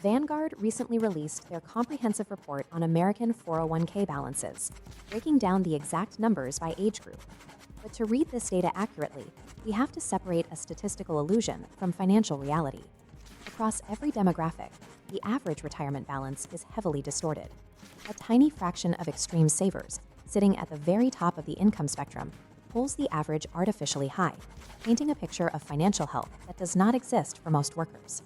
Vanguard recently released their comprehensive report on American 401k balances, breaking down the exact numbers by age group. But to read this data accurately, we have to separate a statistical illusion from financial reality. Across every demographic, the average retirement balance is heavily distorted. A tiny fraction of extreme savers, sitting at the very top of the income spectrum, pulls the average artificially high, painting a picture of financial health that does not exist for most workers.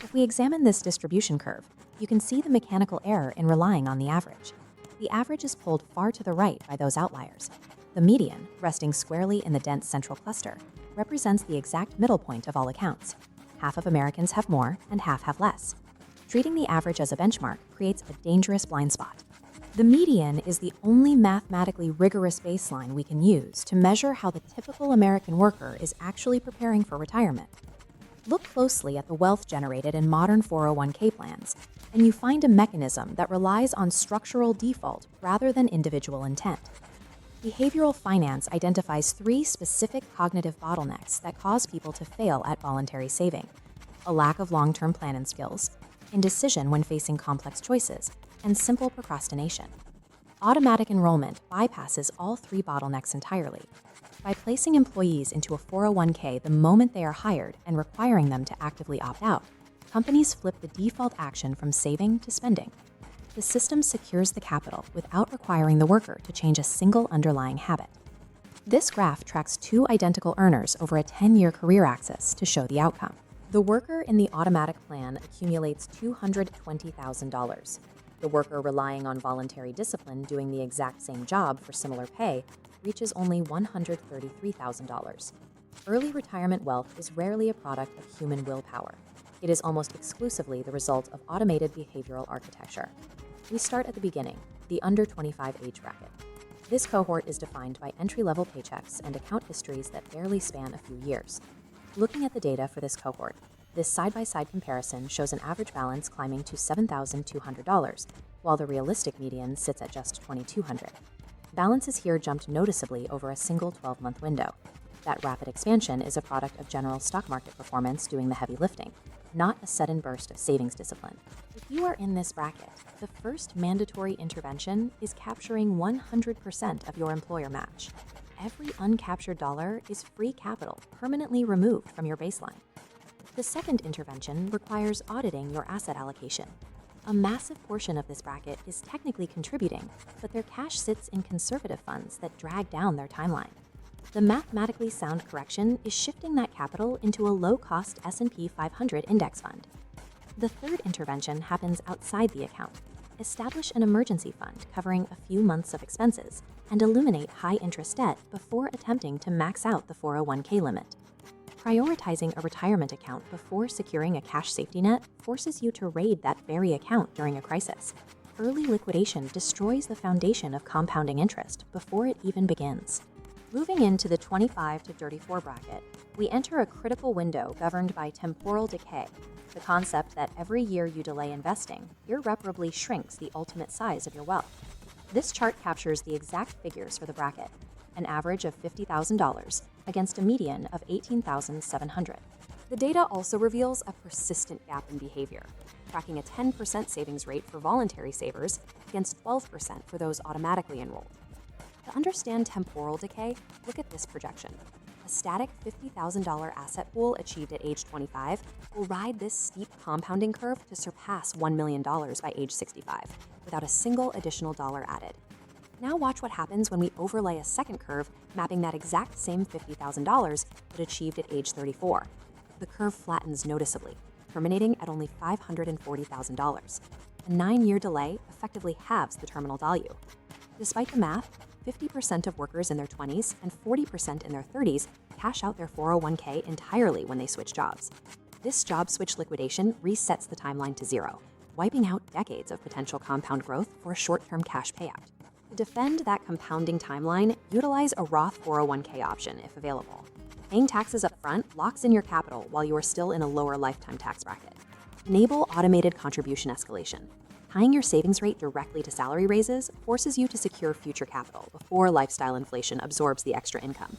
If we examine this distribution curve, you can see the mechanical error in relying on the average. The average is pulled far to the right by those outliers. The median, resting squarely in the dense central cluster, represents the exact middle point of all accounts. Half of Americans have more and half have less. Treating the average as a benchmark creates a dangerous blind spot. The median is the only mathematically rigorous baseline we can use to measure how the typical American worker is actually preparing for retirement. Look closely at the wealth generated in modern 401k plans, and you find a mechanism that relies on structural default rather than individual intent. Behavioral finance identifies three specific cognitive bottlenecks that cause people to fail at voluntary saving: a lack of long-term planning skills, indecision when facing complex choices, and simple procrastination. Automatic enrollment bypasses all three bottlenecks entirely. By placing employees into a 401k the moment they are hired and requiring them to actively opt out, companies flip the default action from saving to spending. The system secures the capital without requiring the worker to change a single underlying habit. This graph tracks two identical earners over a 10-year career axis to show the outcome. The worker in the automatic plan accumulates $220,000. The worker relying on voluntary discipline doing the exact same job for similar pay reaches only $133,000. Early retirement wealth is rarely a product of human willpower. It is almost exclusively the result of automated behavioral architecture. We start at the beginning, the under 25 age bracket. This cohort is defined by entry-level paychecks and account histories that barely span a few years. Looking at the data for this cohort, this side-by-side comparison shows an average balance climbing to $7,200, while the realistic median sits at just $2,200. Balances here jumped noticeably over a single 12-month window. That rapid expansion is a product of general stock market performance doing the heavy lifting, not a sudden burst of savings discipline. If you are in this bracket, the first mandatory intervention is capturing 100% of your employer match. Every uncaptured dollar is free capital permanently removed from your baseline. The second intervention requires auditing your asset allocation. A massive portion of this bracket is technically contributing, but their cash sits in conservative funds that drag down their timeline. The mathematically sound correction is shifting that capital into a low-cost S&P 500 index fund. The third intervention happens outside the account. Establish an emergency fund covering a few months of expenses and eliminate high-interest debt before attempting to max out the 401k limit. Prioritizing a retirement account before securing a cash safety net forces you to raid that very account during a crisis. Early liquidation destroys the foundation of compounding interest before it even begins. Moving into the 25 to 34 bracket, we enter a critical window governed by temporal decay, the concept that every year you delay investing irreparably shrinks the ultimate size of your wealth. This chart captures the exact figures for the bracket, an average of $50,000 against a median of $18,700. The data also reveals a persistent gap in behavior, tracking a 10% savings rate for voluntary savers against 12% for those automatically enrolled. To understand temporal decay, look at this projection. A static $50,000 asset pool achieved at age 25 will ride this steep compounding curve to surpass $1 million by age 65, without a single additional dollar added. Now watch what happens when we overlay a second curve mapping that exact same $50,000 but achieved at age 34. The curve flattens noticeably, terminating at only $540,000. A 9-year delay effectively halves the terminal value. Despite the math, 50% of workers in their 20s and 40% in their 30s cash out their 401k entirely when they switch jobs. This job switch liquidation resets the timeline to zero, wiping out decades of potential compound growth for a short-term cash payout. To defend that compounding timeline, utilize a Roth 401k option if available. Paying taxes up front locks in your capital while you are still in a lower lifetime tax bracket. Enable automated contribution escalation. Tying your savings rate directly to salary raises forces you to secure future capital before lifestyle inflation absorbs the extra income.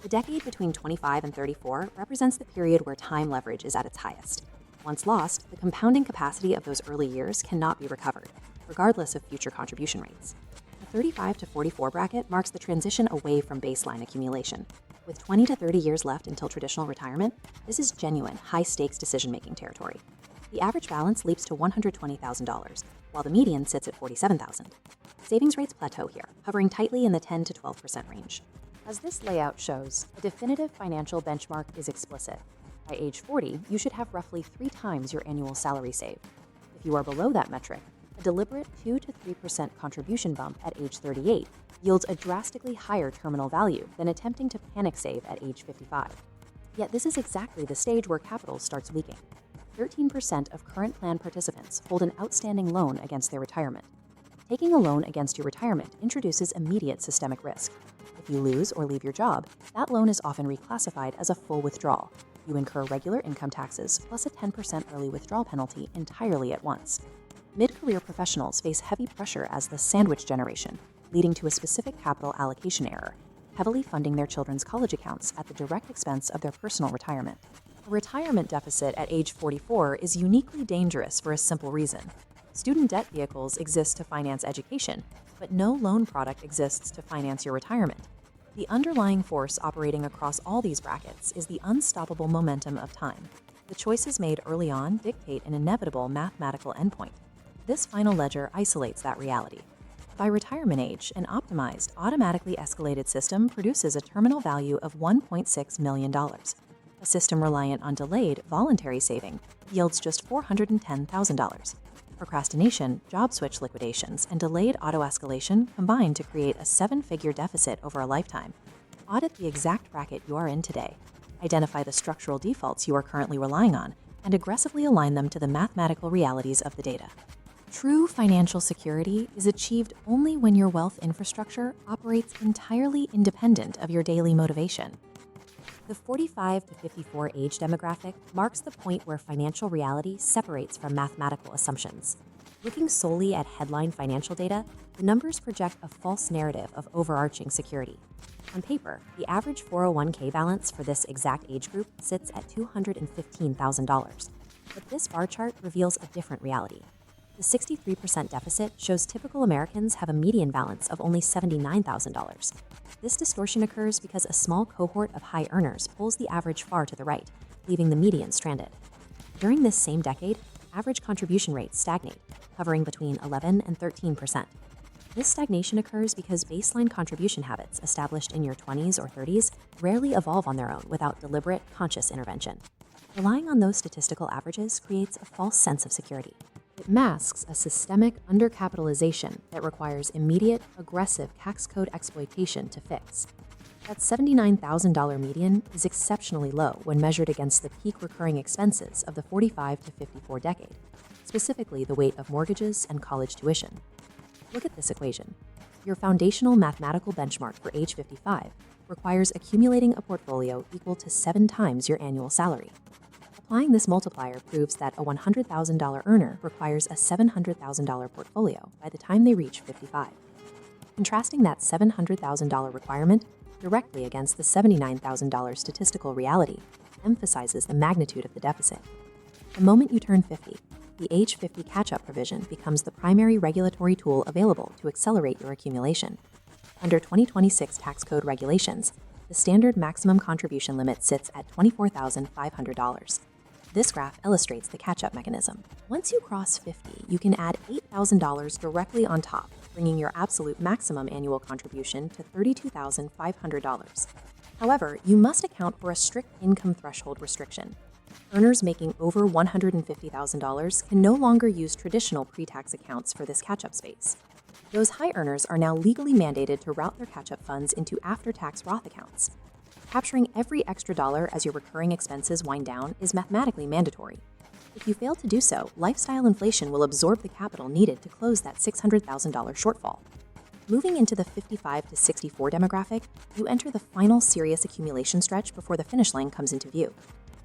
The decade between 25 and 34 represents the period where time leverage is at its highest. Once lost, the compounding capacity of those early years cannot be recovered, regardless of future contribution rates. The 35 to 44 bracket marks the transition away from baseline accumulation. With 20 to 30 years left until traditional retirement, this is genuine, high-stakes decision-making territory. The average balance leaps to $120,000, while the median sits at $47,000. Savings rates plateau here, hovering tightly in the 10 to 12% range. As this layout shows, a definitive financial benchmark is explicit. By age 40, you should have roughly 3 times your annual salary saved. If you are below that metric, a deliberate 2 to 3% contribution bump at age 38 yields a drastically higher terminal value than attempting to panic save at age 55. Yet this is exactly the stage where capital starts leaking. 13% of current plan participants hold an outstanding loan against their retirement. Taking a loan against your retirement introduces immediate systemic risk. If you lose or leave your job, that loan is often reclassified as a full withdrawal. You incur regular income taxes plus a 10% early withdrawal penalty entirely at once. Mid-career professionals face heavy pressure as the sandwich generation, leading to a specific capital allocation error, heavily funding their children's college accounts at the direct expense of their personal retirement. A retirement deficit at age 44 is uniquely dangerous for a simple reason. Student debt vehicles exist to finance education, but no loan product exists to finance your retirement. The underlying force operating across all these brackets is the unstoppable momentum of time. The choices made early on dictate an inevitable mathematical endpoint. This final ledger isolates that reality. By retirement age, an optimized, automatically escalated system produces a terminal value of $1.6 million. A system reliant on delayed, voluntary saving yields just $410,000. Procrastination, job switch liquidations, and delayed auto-escalation combine to create a 7-figure deficit over a lifetime. Audit the exact bracket you are in today. Identify the structural defaults you are currently relying on, and aggressively align them to the mathematical realities of the data. True financial security is achieved only when your wealth infrastructure operates entirely independent of your daily motivation. The 45 to 54 age demographic marks the point where financial reality separates from mathematical assumptions. Looking solely at headline financial data, the numbers project a false narrative of overarching security. On paper, the average 401k balance for this exact age group sits at $215,000. But this bar chart reveals a different reality. The 63% deficit shows typical Americans have a median balance of only $79,000. This distortion occurs because a small cohort of high earners pulls the average far to the right, leaving the median stranded. During this same decade, average contribution rates stagnate, hovering between 11 and 13%. This stagnation occurs because baseline contribution habits established in your 20s or 30s rarely evolve on their own without deliberate, conscious intervention. Relying on those statistical averages creates a false sense of security. It masks a systemic undercapitalization that requires immediate, aggressive tax code exploitation to fix. That $79,000 median is exceptionally low when measured against the peak recurring expenses of the 45 to 54 decade, specifically the weight of mortgages and college tuition. Look at this equation. Your foundational mathematical benchmark for age 55 requires accumulating a portfolio equal to 7 times your annual salary. Applying this multiplier proves that a $100,000 earner requires a $700,000 portfolio by the time they reach 55. Contrasting that $700,000 requirement directly against the $79,000 statistical reality emphasizes the magnitude of the deficit. The moment you turn 50, the age 50 catch-up provision becomes the primary regulatory tool available to accelerate your accumulation. Under 2026 tax code regulations, the standard maximum contribution limit sits at $24,500. This graph illustrates the catch-up mechanism. Once you cross 50, you can add $8,000 directly on top, bringing your absolute maximum annual contribution to $32,500. However, you must account for a strict income threshold restriction. Earners making over $150,000 can no longer use traditional pre-tax accounts for this catch-up space. Those high earners are now legally mandated to route their catch-up funds into after-tax Roth accounts. Capturing every extra dollar as your recurring expenses wind down is mathematically mandatory. If you fail to do so, lifestyle inflation will absorb the capital needed to close that $600,000 shortfall. Moving into the 55 to 64 demographic, you enter the final serious accumulation stretch before the finish line comes into view.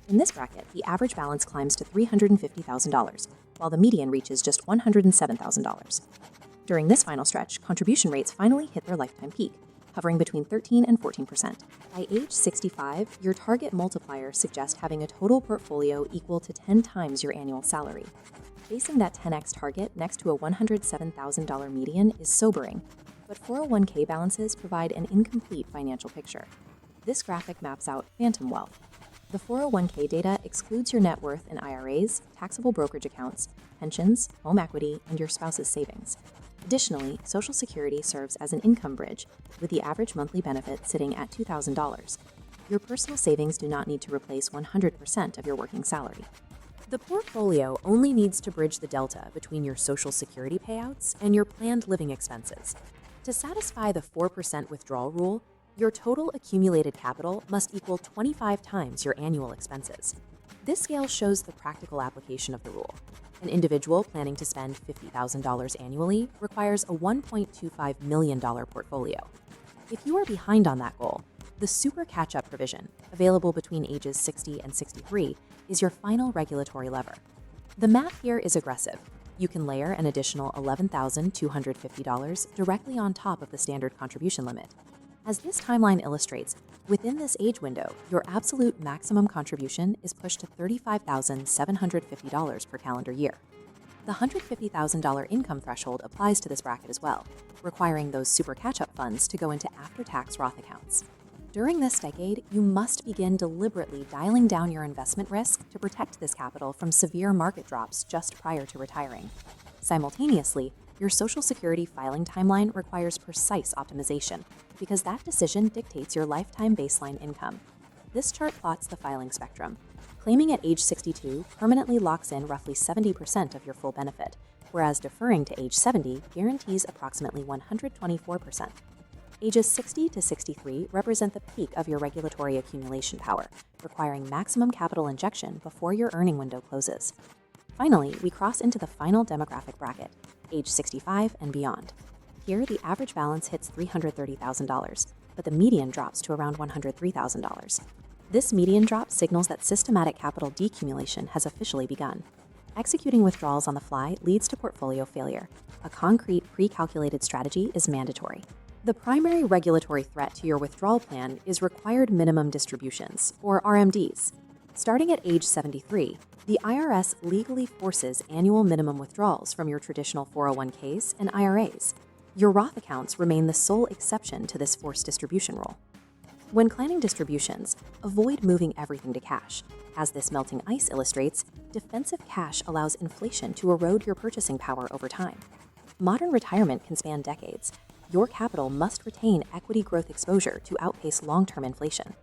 In this bracket, the average balance climbs to $350,000, while the median reaches just $107,000. During this final stretch, contribution rates finally hit their lifetime peak, hovering between 13 and 14%. By age 65, your target multiplier suggests having a total portfolio equal to 10 times your annual salary. Basing that 10x target next to a $107,000 median is sobering, but 401k balances provide an incomplete financial picture. This graphic maps out phantom wealth. The 401k data excludes your net worth in IRAs, taxable brokerage accounts, pensions, home equity, and your spouse's savings. Additionally, Social Security serves as an income bridge, with the average monthly benefit sitting at $2,000. Your personal savings do not need to replace 100% of your working salary. The portfolio only needs to bridge the delta between your Social Security payouts and your planned living expenses. To satisfy the 4% withdrawal rule, your total accumulated capital must equal 25 times your annual expenses. This scale shows the practical application of the rule. An individual planning to spend $50,000 annually requires a $1.25 million portfolio. If you are behind on that goal, the Super Catch-Up provision, available between ages 60 and 63, is your final regulatory lever. The math here is aggressive. You can layer an additional $11,250 directly on top of the standard contribution limit. As this timeline illustrates, within this age window, your absolute maximum contribution is pushed to $35,750 per calendar year. The $150,000 income threshold applies to this bracket as well, requiring those super catch-up funds to go into after-tax Roth accounts. During this decade, you must begin deliberately dialing down your investment risk to protect this capital from severe market drops just prior to retiring. Simultaneously, your Social Security filing timeline requires precise optimization because that decision dictates your lifetime baseline income. This chart plots the filing spectrum. Claiming at age 62 permanently locks in roughly 70% of your full benefit, whereas deferring to age 70 guarantees approximately 124%. Ages 60 to 63 represent the peak of your regulatory accumulation power, requiring maximum capital injection before your earning window closes. Finally, we cross into the final demographic bracket, age 65 and beyond. Here, the average balance hits $330,000, but the median drops to around $103,000. This median drop signals that systematic capital decumulation has officially begun. Executing withdrawals on the fly leads to portfolio failure. A concrete, pre-calculated strategy is mandatory. The primary regulatory threat to your withdrawal plan is required minimum distributions, or RMDs. Starting at age 73, the IRS legally forces annual minimum withdrawals from your traditional 401ks and IRAs. Your Roth accounts remain the sole exception to this forced distribution rule. When planning distributions, avoid moving everything to cash. As this melting ice illustrates, defensive cash allows inflation to erode your purchasing power over time. Modern retirement can span decades. Your capital must retain equity growth exposure to outpace long-term inflation.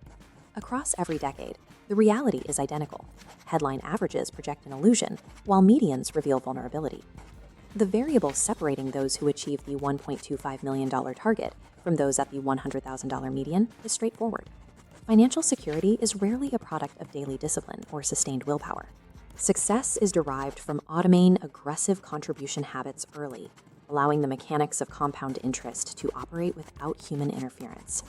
Across every decade, the reality is identical. Headline averages project an illusion, while medians reveal vulnerability. The variable separating those who achieve the $1.25 million target from those at the $100,000 median is straightforward. Financial security is rarely a product of daily discipline or sustained willpower. Success is derived from automating aggressive contribution habits early, allowing the mechanics of compound interest to operate without human interference.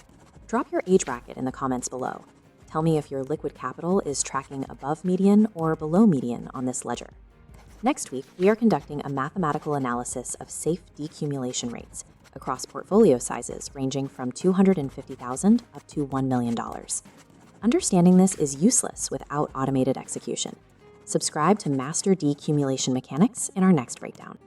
Drop your age bracket in the comments below. Tell me if your liquid capital is tracking above median or below median on this ledger. Next week, we are conducting a mathematical analysis of safe decumulation rates across portfolio sizes ranging from $250,000 up to $1 million. Understanding this is useless without automated execution. Subscribe to Master Decumulation Mechanics in our next breakdown.